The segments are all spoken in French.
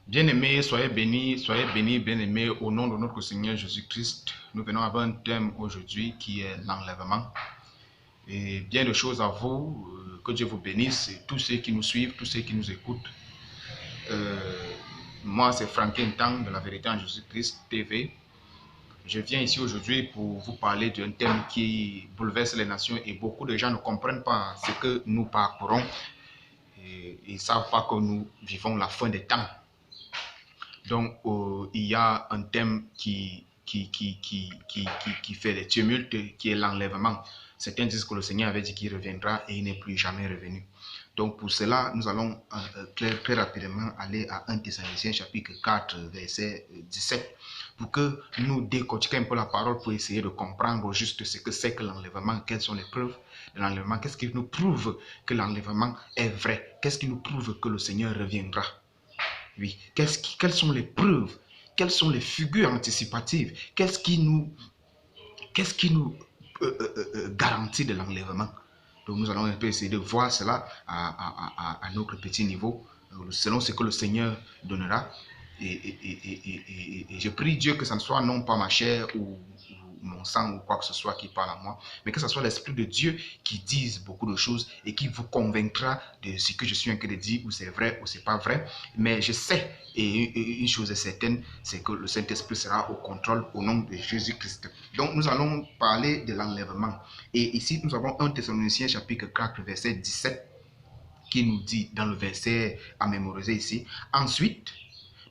Bien-aimés, soyez bénis, bien-aimés, au nom de notre Seigneur Jésus-Christ. Nous venons avoir un thème aujourd'hui qui est l'enlèvement. Et bien de choses à vous, que Dieu vous bénisse, et tous ceux qui nous suivent, tous ceux qui nous écoutent. Euh, Moi, c'est Franklin Tang de la Vérité en Jésus-Christ TV. Je viens ici aujourd'hui pour vous parler d'un thème qui bouleverse les nations et beaucoup de gens ne comprennent pas ce que nous parcourons et ils ne savent pas que nous vivons la fin des temps. Donc, il y a un thème qui fait des tumultes, qui est l'enlèvement. Certains disent que le Seigneur avait dit qu'il reviendra et il n'est plus jamais revenu. Donc, pour cela, nous allons très rapidement aller à 1 Thessaloniciens chapitre 4, verset 17, pour que nous décortiquions un peu la parole pour essayer de comprendre juste ce que c'est que l'enlèvement, quelles sont les preuves de l'enlèvement, qu'est-ce qui nous prouve que l'enlèvement est vrai, qu'est-ce qui nous prouve que le Seigneur reviendra. Oui, quelles sont les preuves? Quelles sont les figures anticipatives? Qu'est-ce qui nous garantit de l'enlèvement? Donc nous allons un peu essayer de voir cela à notre petit niveau, selon ce que le Seigneur donnera. Et je prie Dieu que ça ne soit non pas ma chair ou mon sang ou quoi que ce soit qui parle à moi, mais que ce soit l'Esprit de Dieu qui dise beaucoup de choses et qui vous convaincra de ce que je suis en train de dire, ou c'est vrai ou c'est pas vrai. Mais je sais, et une chose est certaine, c'est que le Saint-Esprit sera au contrôle au nom de Jésus-Christ. Donc nous allons parler de l'enlèvement. Et ici, nous avons 1 Thessaloniciens chapitre 4, verset 17, qui nous dit dans le verset à mémoriser ici: ensuite,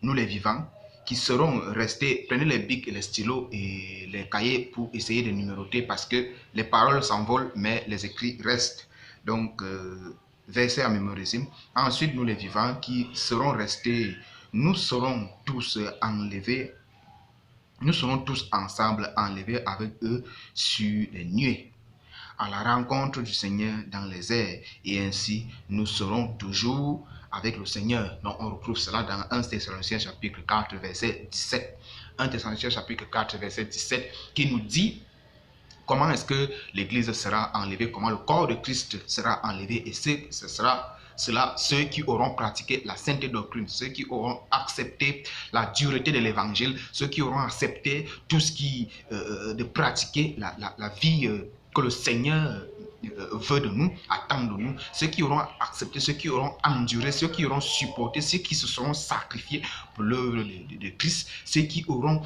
nous les vivants, qui seront restés, prenez les bics et les stylos et les cahiers pour essayer de numéroter, parce que les paroles s'envolent, mais les écrits restent. Donc, verset à mémoriser. Ensuite, nous les vivants, qui seront restés, nous serons tous enlevés, nous serons tous ensemble enlevés avec eux sur les nuées, à la rencontre du Seigneur dans les airs, et ainsi nous serons toujours avec le Seigneur. Donc on retrouve cela dans 1 Thessaloniciens chapitre 4 verset 17. 1 Thessaloniciens chapitre 4 verset 17 qui nous dit comment est-ce que l'Église sera enlevée, comment le corps de Christ sera enlevé, et ce sera cela, ceux qui auront pratiqué la sainte doctrine, ceux qui auront accepté la dureté de l'évangile, ceux qui auront accepté tout ce qui de pratiquer la vie que le Seigneur veut de nous, attend de nous, ceux qui auront accepté, ceux qui auront enduré, ceux qui auront supporté, ceux qui se seront sacrifiés pour l'œuvre de Christ, ceux qui auront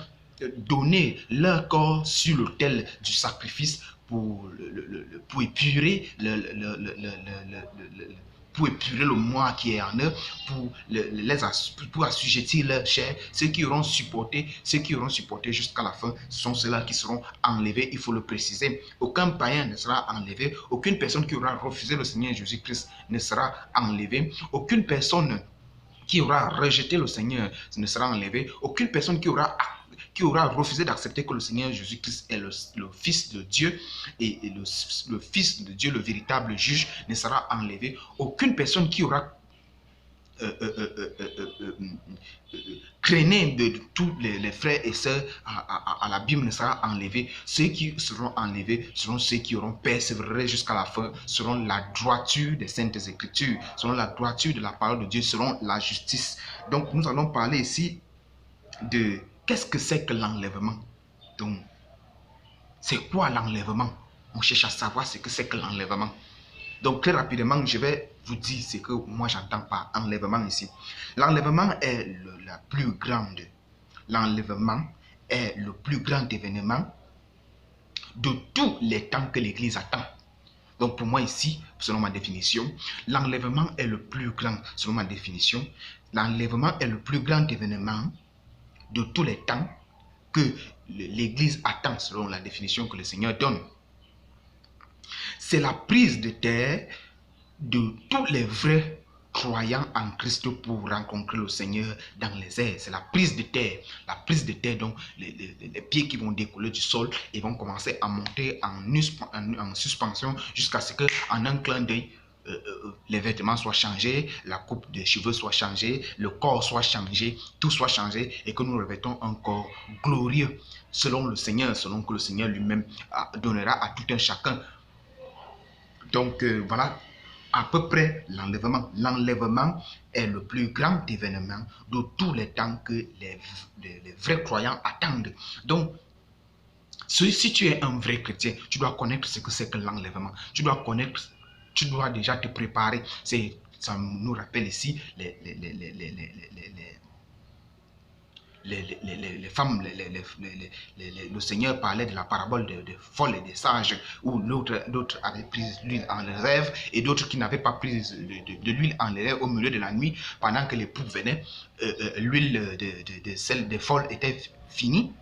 donné leur corps sur l'autel du sacrifice pour épurer pour épurer le moi qui est en eux, pour assujettir leur chair. Ceux qui auront supporté jusqu'à la fin, ce sont ceux-là qui seront enlevés, il faut le préciser. Aucun païen ne sera enlevé, aucune personne qui aura refusé le Seigneur Jésus-Christ ne sera enlevée, aucune personne qui aura rejeté le Seigneur ne sera enlevée, aucune personne qui aura refusé d'accepter que le Seigneur Jésus-Christ est le Fils de Dieu et le Fils de Dieu, le véritable juge, ne sera enlevé. Aucune personne qui aura craigné de tous les frères et sœurs à la Bible ne sera enlevé. Ceux qui seront enlevés seront ceux qui auront persévéré jusqu'à la fin, seront la droiture des saintes écritures, seront la droiture de la parole de Dieu, seront la justice. Donc nous allons parler ici de qu'est-ce que c'est que l'enlèvement. Donc, c'est quoi l'enlèvement? On cherche à savoir ce que c'est que l'enlèvement. Donc, très rapidement, je vais vous dire ce que moi j'entends par enlèvement ici. L'enlèvement est la plus grande. L'enlèvement est le plus grand événement de tous les temps que l'Église attend. Donc, pour moi ici, selon ma définition, l'enlèvement est le plus grand, selon ma définition. L'enlèvement est le plus grand événement de tous les temps que l'Église attend, selon la définition que le Seigneur donne. C'est la prise de terre de tous les vrais croyants en Christ pour rencontrer le Seigneur dans les airs. C'est la prise de terre. La prise de terre, donc les pieds qui vont décoller du sol et vont commencer à monter en suspension jusqu'à ce qu'en un clin d'œil, les vêtements soient changés, la coupe de cheveux soit changée, le corps soit changé, tout soit changé et que nous revêtons un corps glorieux selon le Seigneur, selon que le Seigneur lui-même donnera à tout un chacun. Donc voilà à peu près l'enlèvement. L'enlèvement est le plus grand événement de tous les temps que les vrais croyants attendent. Donc, si tu es un vrai chrétien, tu dois connaître ce que c'est que l'enlèvement. Tu dois connaître, tu dois déjà te préparer. Ça nous rappelle ici les femmes, le Seigneur parlait de la parabole de folles et des sages, où d'autres avaient pris l'huile en réserve et d'autres qui n'avaient pas pris de l'huile en réserve au milieu de la nuit, pendant que l'époux venait, l'huile de celle des folles était finie.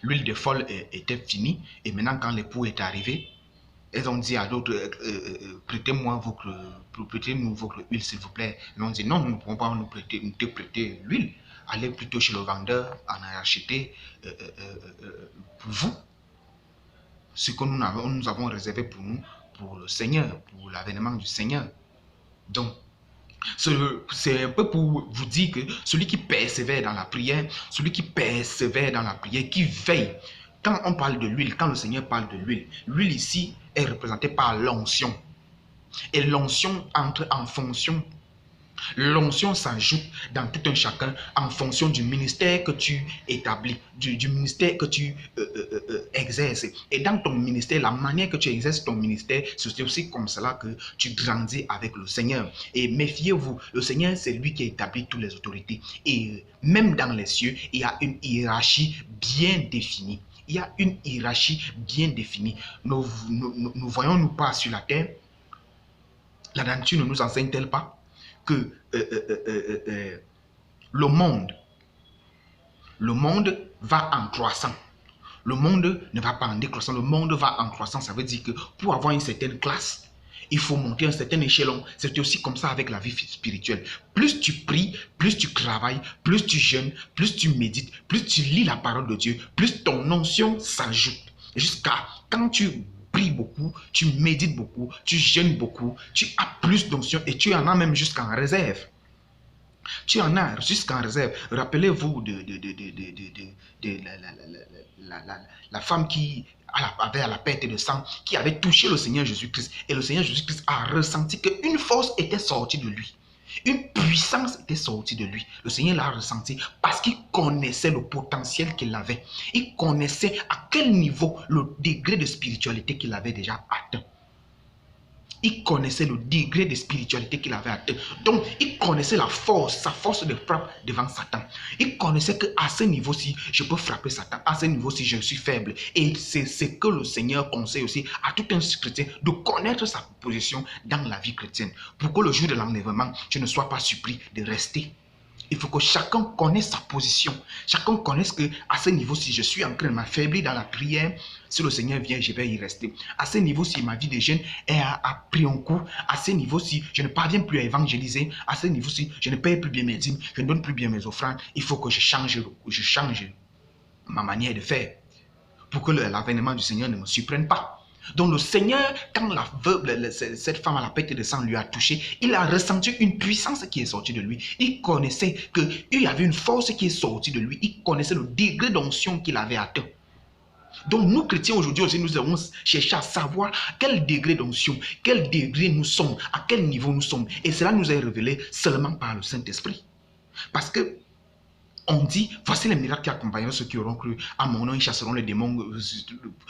L'huile de folle était finie, et maintenant quand l'époux est arrivé, elles ont dit à d'autres, prêtez-nous votre huile s'il vous plaît. Ils ont dit non, nous ne pouvons pas nous te prêter l'huile. Allez plutôt chez le vendeur, en acheter pour vous ce que nous avons réservé pour nous, pour le Seigneur, pour l'avènement du Seigneur. Donc, c'est un peu pour vous dire que celui qui persévère dans la prière, qui veille. Quand on parle de l'huile, quand le Seigneur parle de l'huile, l'huile ici est représentée par l'onction. Et l'onction entre en fonction. L'onction s'ajoute dans tout un chacun en fonction du ministère que tu établis, du ministère que tu exerces. Et dans ton ministère, la manière que tu exerces ton ministère, c'est aussi comme cela que tu grandis avec le Seigneur. Et méfiez-vous, le Seigneur, c'est lui qui établit toutes les autorités. Et même dans les cieux, il y a une hiérarchie bien définie. Il y a une hiérarchie bien définie. Nous voyons-nous pas sur la terre? La nature ne nous enseigne-t-elle pas que le monde va en croissant. Le monde ne va pas en décroissant, le monde va en croissant. Ça veut dire que pour avoir une certaine classe, il faut monter un certain échelon. C'est aussi comme ça avec la vie spirituelle. Plus tu pries, plus tu travailles, plus tu jeûnes, plus tu médites, plus tu lis la parole de Dieu, plus ton onction s'ajoute. Jusqu'à quand tu pries beaucoup, tu médites beaucoup, tu jeûnes beaucoup, tu as plus d'onction et tu en as même jusqu'en réserve. Tu en as jusqu'en réserve. Rappelez-vous de la femme qui avait à la perte de sang, qui avait touché le Seigneur Jésus-Christ. Et le Seigneur Jésus-Christ a ressenti qu'une force était sortie de lui. Une puissance était sortie de lui. Le Seigneur l'a ressenti parce qu'il connaissait le potentiel qu'il avait. Il connaissait à quel niveau le degré de spiritualité qu'il avait déjà atteint. Il connaissait le degré de spiritualité qu'il avait atteint. Donc, il connaissait sa force de frappe devant Satan. Il connaissait qu'à ce niveau-ci, je peux frapper Satan. À ce niveau-ci, je suis faible. Et c'est ce que le Seigneur conseille aussi à tout un chrétien, de connaître sa position dans la vie chrétienne. Pour que le jour de l'enlèvement, tu ne sois pas surpris de rester. Il faut que chacun connaisse sa position. Chacun connaisse que à ce niveau, si je suis en train de m'affaiblir dans la prière, si le Seigneur vient, je vais y rester. À ce niveau, si ma vie de jeûne a pris un coup, à ce niveau, si je ne parviens plus à évangéliser, à ce niveau, si je ne paye plus bien mes dîmes, je ne donne plus bien mes offrandes, il faut que je change ma manière de faire pour que l'avènement du Seigneur ne me surprenne pas. Donc le Seigneur, quand cette femme à la perte de sang lui a touché, il a ressenti une puissance qui est sortie de lui. Il connaissait qu'il y avait une force qui est sortie de lui. Il connaissait le degré d'onction qu'il avait atteint. Donc nous chrétiens aujourd'hui aussi, nous avons cherché à savoir quel degré d'onction, quel degré nous sommes, à quel niveau nous sommes. Et cela nous est révélé seulement par le Saint-Esprit. Parce que on dit, voici les miracles qui accompagneront ceux qui auront cru. À mon nom, ils chasseront les démons,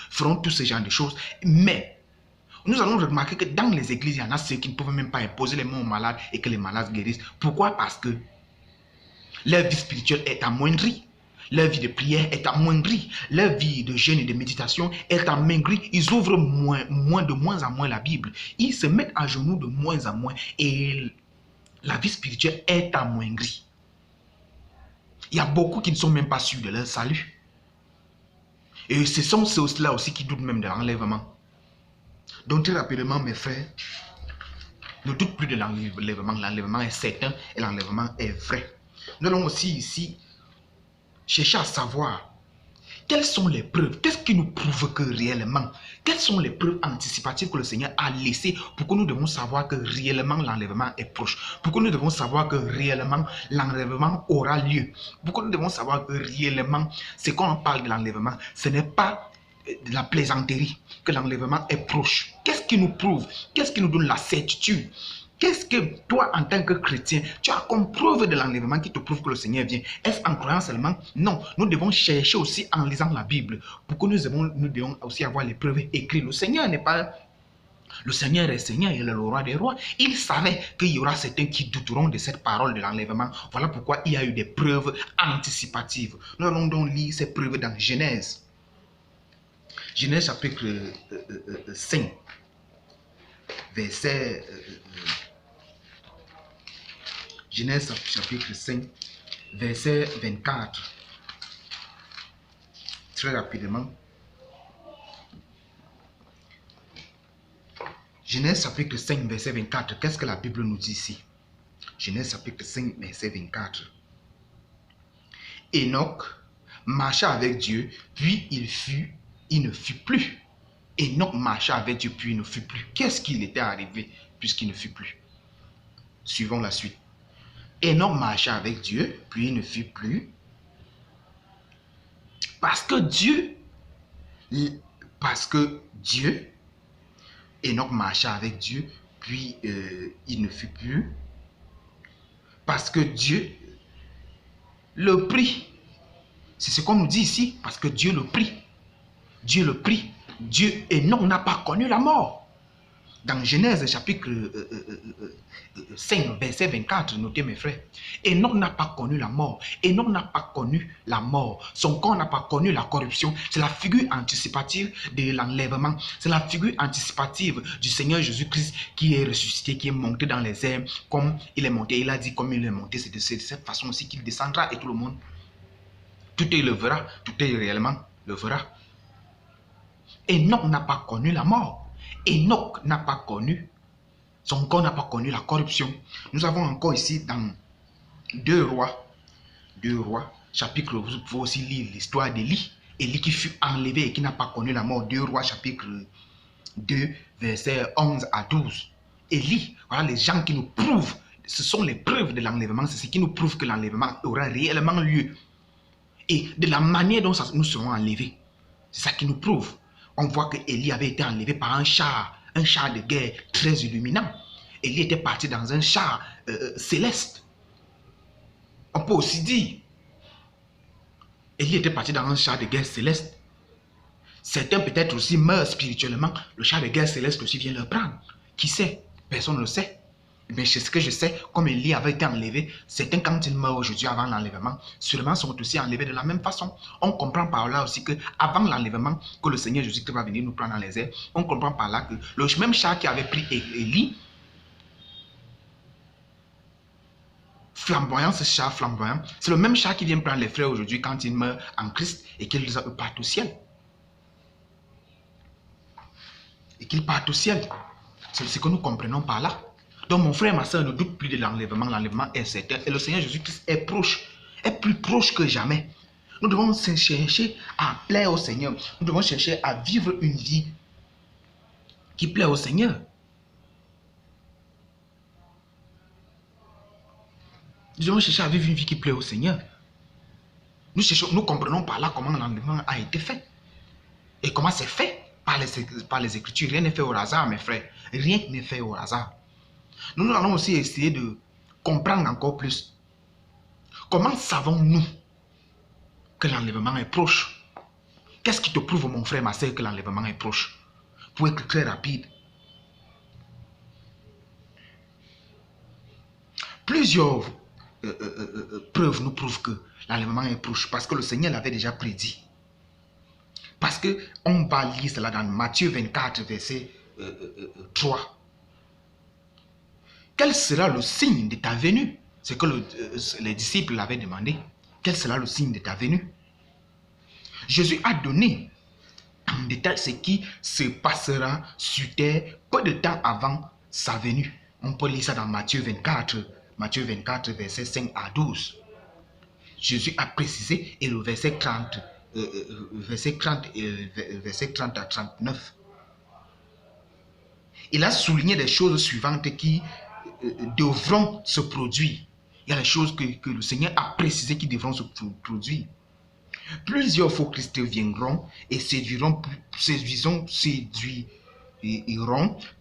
feront tout ce genre de choses. Mais nous allons remarquer que dans les églises, il y en a ceux qui ne peuvent même pas imposer les mains aux malades et que les malades guérissent. Pourquoi? Parce que leur vie spirituelle est amoindrie. Leur vie de prière est amoindrie. Leur vie de jeûne et de méditation est amoindrie. Ils ouvrent de moins en moins la Bible. Ils se mettent à genoux de moins en moins. Et la vie spirituelle est amoindrie. Il y a beaucoup qui ne sont même pas sûrs de leur salut. Et ce sont ceux-là aussi qui doutent même de l'enlèvement. Donc très rapidement, mes frères, ne doute plus de l'enlèvement. L'enlèvement est certain et l'enlèvement est vrai. Nous allons aussi ici chercher à savoir quelles sont les preuves, qu'est-ce qui nous prouve que réellement, quelles sont les preuves anticipatives que le Seigneur a laissées pour que nous devons savoir que réellement l'enlèvement est proche, pour que nous devons savoir que réellement l'enlèvement aura lieu, pour que nous devons savoir que réellement, c'est quand on parle de l'enlèvement, ce n'est pas de la plaisanterie, que l'enlèvement est proche. Qu'est-ce qui nous prouve? Qu'est-ce qui nous donne la certitude? Qu'est-ce que toi, en tant que chrétien, tu as comme preuve de l'enlèvement qui te prouve que le Seigneur vient? Est-ce en croyant seulement? Non, nous devons chercher aussi en lisant la Bible pour que nous devons aussi avoir les preuves écrites. Le Seigneur n'est pas... Le Seigneur est Seigneur, il est le roi des rois. Il savait qu'il y aura certains qui douteront de cette parole de l'enlèvement. Voilà pourquoi il y a eu des preuves anticipatives. Nous allons donc lire ces preuves dans Genèse. Genèse chapitre 5, verset... Genèse chapitre 5, verset 24. Très rapidement. Genèse chapitre 5, verset 24. Qu'est-ce que la Bible nous dit ici? Genèse chapitre 5, verset 24. Enoch marcha avec Dieu, puis il ne fut plus. Enoch marcha avec Dieu, puis il ne fut plus. Qu'est-ce qu'il était arrivé puisqu'il ne fut plus? Suivons la suite. Enoch marcha avec Dieu, puis il ne fut plus. Parce que Dieu, Enoch marcha avec Dieu, puis il ne fut plus. Parce que Dieu le prit. C'est ce qu'on nous dit ici, parce que Dieu le prit. Dieu le prit. Dieu, Enoch n'a pas connu la mort. Dans Genèse chapitre 5, verset 24, notez mes frères. Enoch n'a pas connu la mort. Enoch n'a pas connu la mort. Son corps n'a pas connu la corruption. C'est la figure anticipative de l'enlèvement. C'est la figure anticipative du Seigneur Jésus-Christ qui est ressuscité, qui est monté dans les airs, comme il est monté. Il a dit comme il est monté, c'est de cette façon aussi qu'il descendra et tout le monde. Tout est le verra, tout est réellement le verra. Enoch n'a pas connu la mort. Enoch n'a pas connu, son corps n'a pas connu la corruption. Nous avons encore ici dans 2 Rois, chapitre, vous pouvez aussi lire l'histoire d'Élie. Élie qui fut enlevé et qui n'a pas connu la mort. 2 Rois, chapitre 2, versets 11 à 12. Élie, voilà les gens qui nous prouvent, ce sont les preuves de l'enlèvement, c'est ce qui nous prouve que l'enlèvement aura réellement lieu. Et de la manière dont nous serons enlevés, c'est ça qui nous prouve. On voit que Élie avait été enlevé par un char de guerre très illuminant. Élie était parti dans un char céleste. On peut aussi dire, Élie était parti dans un char de guerre céleste. Certains peut-être aussi meurent spirituellement. Le char de guerre céleste aussi vient leur prendre. Qui sait? Personne ne le sait. Mais c'est ce que je sais, comme Élie avait été enlevé, certains quand ils meurent aujourd'hui avant l'enlèvement, sûrement sont aussi enlevés de la même façon. On comprend par là aussi que avant l'enlèvement, que le Seigneur Jésus-Christ va venir nous prendre dans les airs, on comprend par là que le même char qui avait pris Élie, flamboyant, ce char flamboyant, c'est le même char qui vient prendre les frères aujourd'hui quand ils meurent en Christ et qu'ils partent au ciel. Et qu'ils partent au ciel. C'est ce que nous comprenons par là. Donc mon frère et ma soeur ne doutent plus de l'enlèvement. L'enlèvement est certain. Et le Seigneur Jésus-Christ est proche. Est plus proche que jamais. Nous devons chercher à plaire au Seigneur. Nous devons chercher à vivre une vie qui plaît au Seigneur. Nous devons chercher à vivre une vie qui plaît au Seigneur. Nous comprenons par là comment l'enlèvement a été fait. Et comment c'est fait par les Écritures. Rien n'est fait au hasard, mes frères. Rien n'est fait au hasard. Nous allons aussi essayer de comprendre encore plus. Comment savons-nous que l'enlèvement est proche? Qu'est-ce qui te prouve, mon frère, ma soeur, que l'enlèvement est proche? Pour être très rapide. Plusieurs preuves nous prouvent que l'enlèvement est proche parce que le Seigneur l'avait déjà prédit. Parce qu'on va lire cela dans Matthieu 24, verset 3. Quel sera le signe de ta venue? C'est que les disciples l'avaient demandé. Quel sera le signe de ta venue? Jésus a donné en détail ce qui se passera sur terre peu de temps avant sa venue. On peut lire ça dans Matthieu 24, verset 5 à 12. Jésus a précisé et le verset 30 à 39. Il a souligné les choses suivantes qui devront se produire. Il y a les choses que le Seigneur a précisées qui devront se produire. Plusieurs faux Christ viendront et séduiront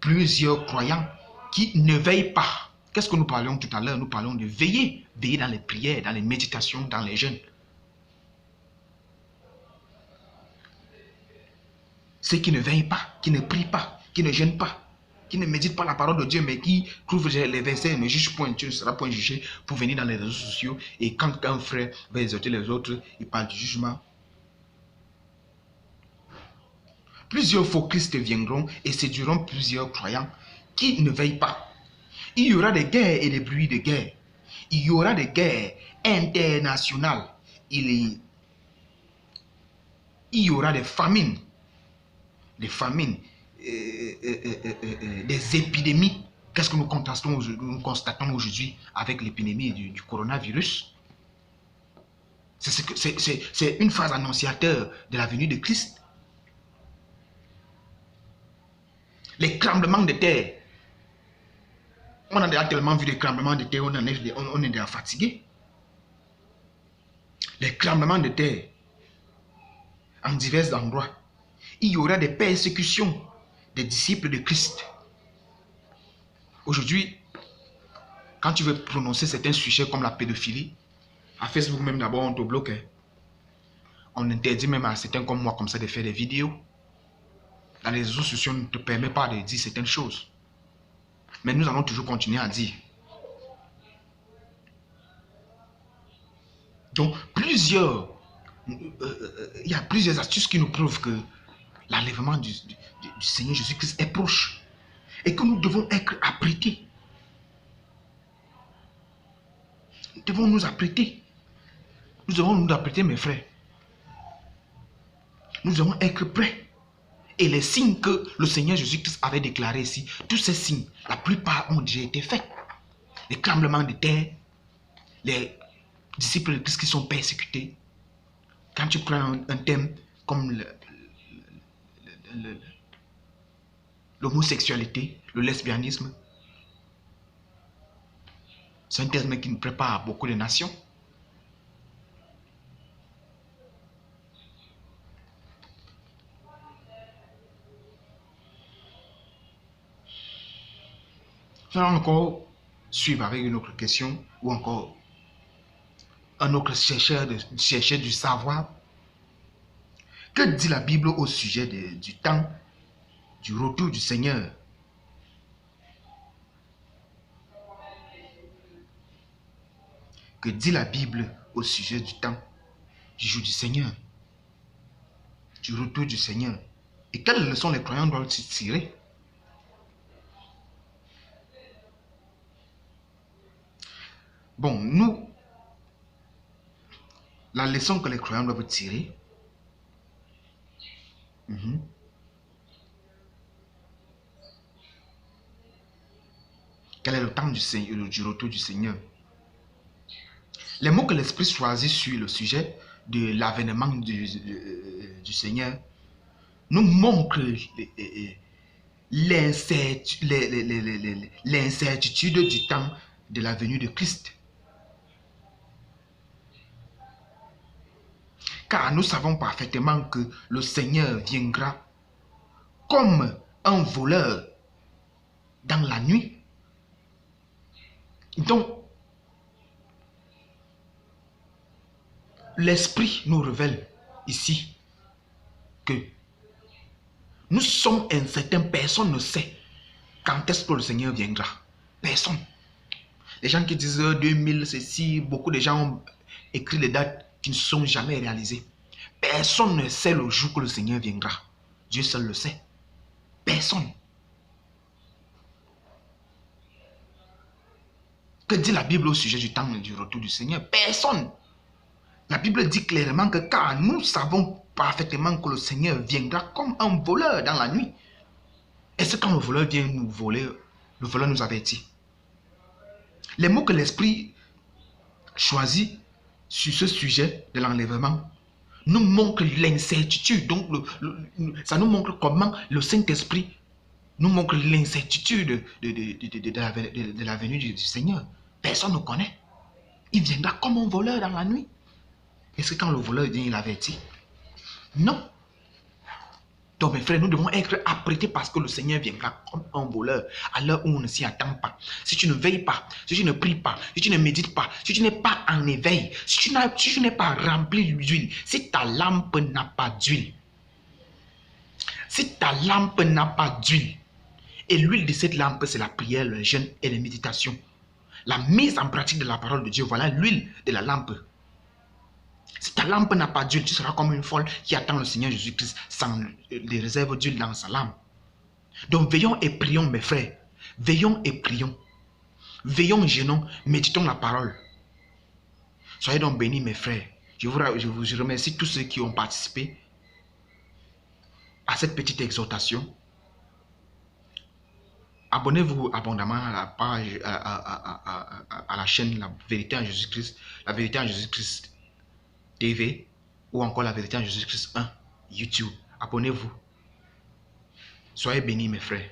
plusieurs croyants qui ne veillent pas. Qu'est-ce que nous parlions tout à l'heure? Nous parlons de veiller. Veiller dans les prières, dans les méditations, dans les jeûnes. Ceux qui ne veillent pas, qui ne prient pas, qui ne jeûnent pas, qui ne méditent pas la parole de Dieu, mais qui trouvent les versets, ne jugent point, tu ne seras point jugé, pour venir dans les réseaux sociaux. Et quand un frère va exhorter les autres, il parle du jugement. Plusieurs faux Christ viendront et séduiront plusieurs croyants qui ne veillent pas. Il y aura des guerres et des bruits de guerre. Il y aura des guerres internationales. Il y aura des famines. Des famines. Des épidémies. Qu'est-ce que nous constatons aujourd'hui avec l'épidémie du coronavirus? C'est une phase annonciateur de la venue de Christ. Les tremblements de terre. On a déjà tellement vu des tremblements de terre, on est déjà fatigué. Les tremblements de terre en divers endroits. Il y aura des persécutions des disciples de Christ. Aujourd'hui, quand tu veux prononcer certains sujets comme la pédophilie, à Facebook même d'abord on te bloque. On interdit même à certains comme moi comme ça de faire des vidéos. Dans les réseaux sociaux, on ne te permet pas de dire certaines choses. Mais nous allons toujours continuer à dire. Donc, il y a plusieurs astuces qui nous prouvent que l'enlèvement du Seigneur Jésus-Christ est proche. Et que nous devons être apprêtés. Nous devons nous apprêter. Nous devons nous apprêter, mes frères. Nous devons être prêts. Et les signes que le Seigneur Jésus-Christ avait déclarés ici, tous ces signes, la plupart ont déjà été faits. Les tremblements de terre, les disciples de Christ qui sont persécutés. Quand tu prends un thème comme l'homosexualité, le lesbianisme, c'est un thème qui nous prépare à beaucoup de nations. Nous allons encore suivre avec une autre question ou encore un autre chercheur du savoir. Que dit la Bible au sujet du temps du retour du Seigneur? Que dit la Bible au sujet du temps du jour du Seigneur, du retour du Seigneur? Et quelles leçons les croyants doivent tirer? Bon, nous, la leçon que les croyants doivent tirer, quel est le temps du retour du Seigneur? Les mots que l'Esprit choisit sur le sujet de l'avènement du Seigneur nous montrent l'incertitude du temps de la venue de Christ. Car nous savons parfaitement que le Seigneur viendra comme un voleur dans la nuit. Donc, l'Esprit nous révèle ici que nous sommes incertains, personne ne sait quand est-ce que le Seigneur viendra. Personne. Les gens qui disent 2000, ceci, beaucoup de gens ont écrit les dates qui ne sont jamais réalisées. Personne ne sait le jour que le Seigneur viendra. Dieu seul le sait. Personne. Que dit la Bible au sujet du temps du retour du Seigneur? Personne. La Bible dit clairement que car nous savons parfaitement que le Seigneur viendra comme un voleur dans la nuit. Est-ce que quand le voleur vient nous voler, le voleur nous avertit? Les mots que l'Esprit choisit sur ce sujet de l'enlèvement nous montrent l'incertitude. Donc, ça nous montre comment le Saint-Esprit nous montre l'incertitude de la venue du Seigneur. Personne ne connaît. Il viendra comme un voleur dans la nuit. Est-ce que quand le voleur vient, il avertit? Non. Donc mes frères, nous devons être apprêtés parce que le Seigneur viendra comme un voleur à l'heure où on ne s'y attend pas. Si tu ne veilles pas, si tu ne pries pas, si tu ne médites pas, si tu n'es pas en éveil, si tu n'es pas rempli d'huile, si ta lampe n'a pas d'huile, si ta lampe n'a pas d'huile, et l'huile de cette lampe, c'est la prière, le jeûne et les méditations. La mise en pratique de la parole de Dieu, voilà l'huile de la lampe. Si ta lampe n'a pas d'huile, tu seras comme une folle qui attend le Seigneur Jésus-Christ sans des réserves d'huile dans sa lampe. Donc veillons et prions, mes frères. Veillons et prions. Veillons et jeûnons, méditons la parole. Soyez donc bénis, mes frères. Je remercie tous ceux qui ont participé à cette petite exhortation. Abonnez-vous abondamment à la page, à la chaîne La Vérité en Jésus-Christ, La Vérité en Jésus-Christ TV ou encore La Vérité en Jésus-Christ 1 YouTube. Abonnez-vous. Soyez bénis, mes frères.